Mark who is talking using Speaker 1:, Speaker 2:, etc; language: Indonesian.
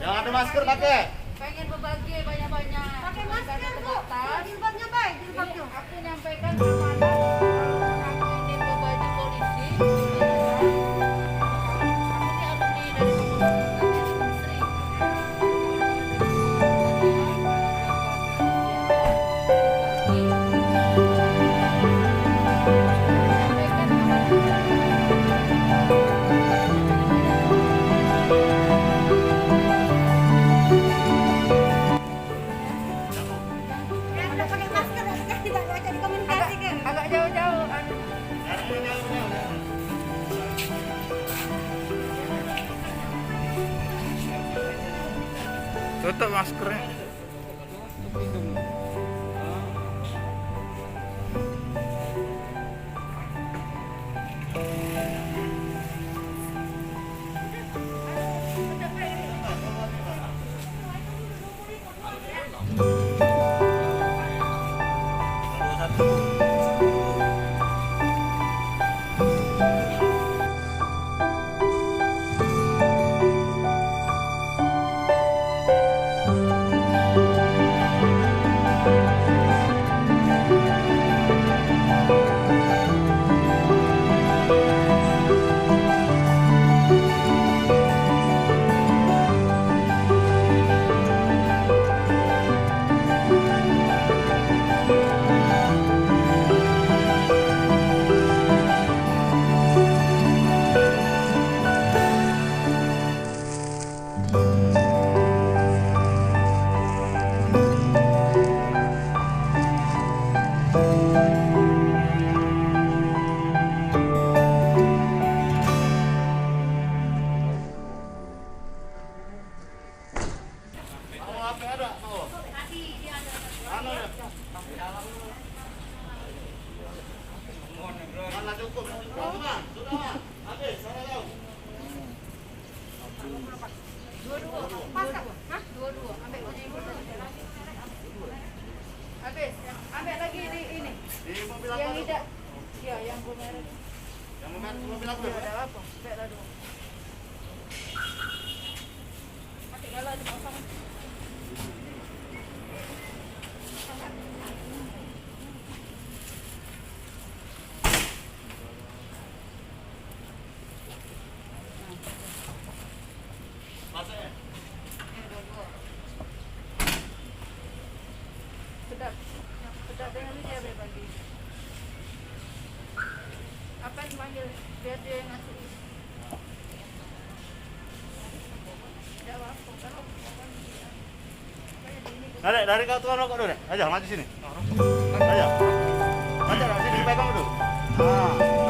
Speaker 1: Yang ada masker pakai.
Speaker 2: Pengen berbagi banyak-banyak.
Speaker 3: Pakai masker, Bu.
Speaker 2: terbatas.
Speaker 3: Jilbabnya baik,
Speaker 2: Ini
Speaker 3: jilbabnya.
Speaker 2: aku nyampaikan amanah aku ini berbaju polisi. Aku ini alumni dari Fakultas Industri.
Speaker 3: Ya, udah pakai masker, ya, tidak jadi komunikasi kan?
Speaker 2: Agak jauh-jauh.
Speaker 4: Tutup maskernya.
Speaker 1: Mau apa ada? Mau. Anu ya. Mana cukup? Sudah, sudah. Habis, sana tahu.
Speaker 2: Dua-dua.
Speaker 3: Pas, Kak? Hah?
Speaker 2: Dua-dua. Ambil kunci dulu. Habis. Ambil lagi ini.
Speaker 1: Di mobil
Speaker 2: Yang
Speaker 1: apa?
Speaker 2: tidak. Ya, yang bermerek.
Speaker 1: Yang mobil apa?
Speaker 2: Ya, ada apa? Ambillah dua. Pakai galak di bawah.
Speaker 1: Masuk.
Speaker 2: Dua-dua. Sedap. Sedap dengan ini dia berbagi. Apa yang panggil? Biar dia yang ngasih. Tidak apa-apa. Kalau
Speaker 1: Dari kau tuan rokok dulu deh. Aja maju sini. Aja. Aja sini pegang dulu. Ah.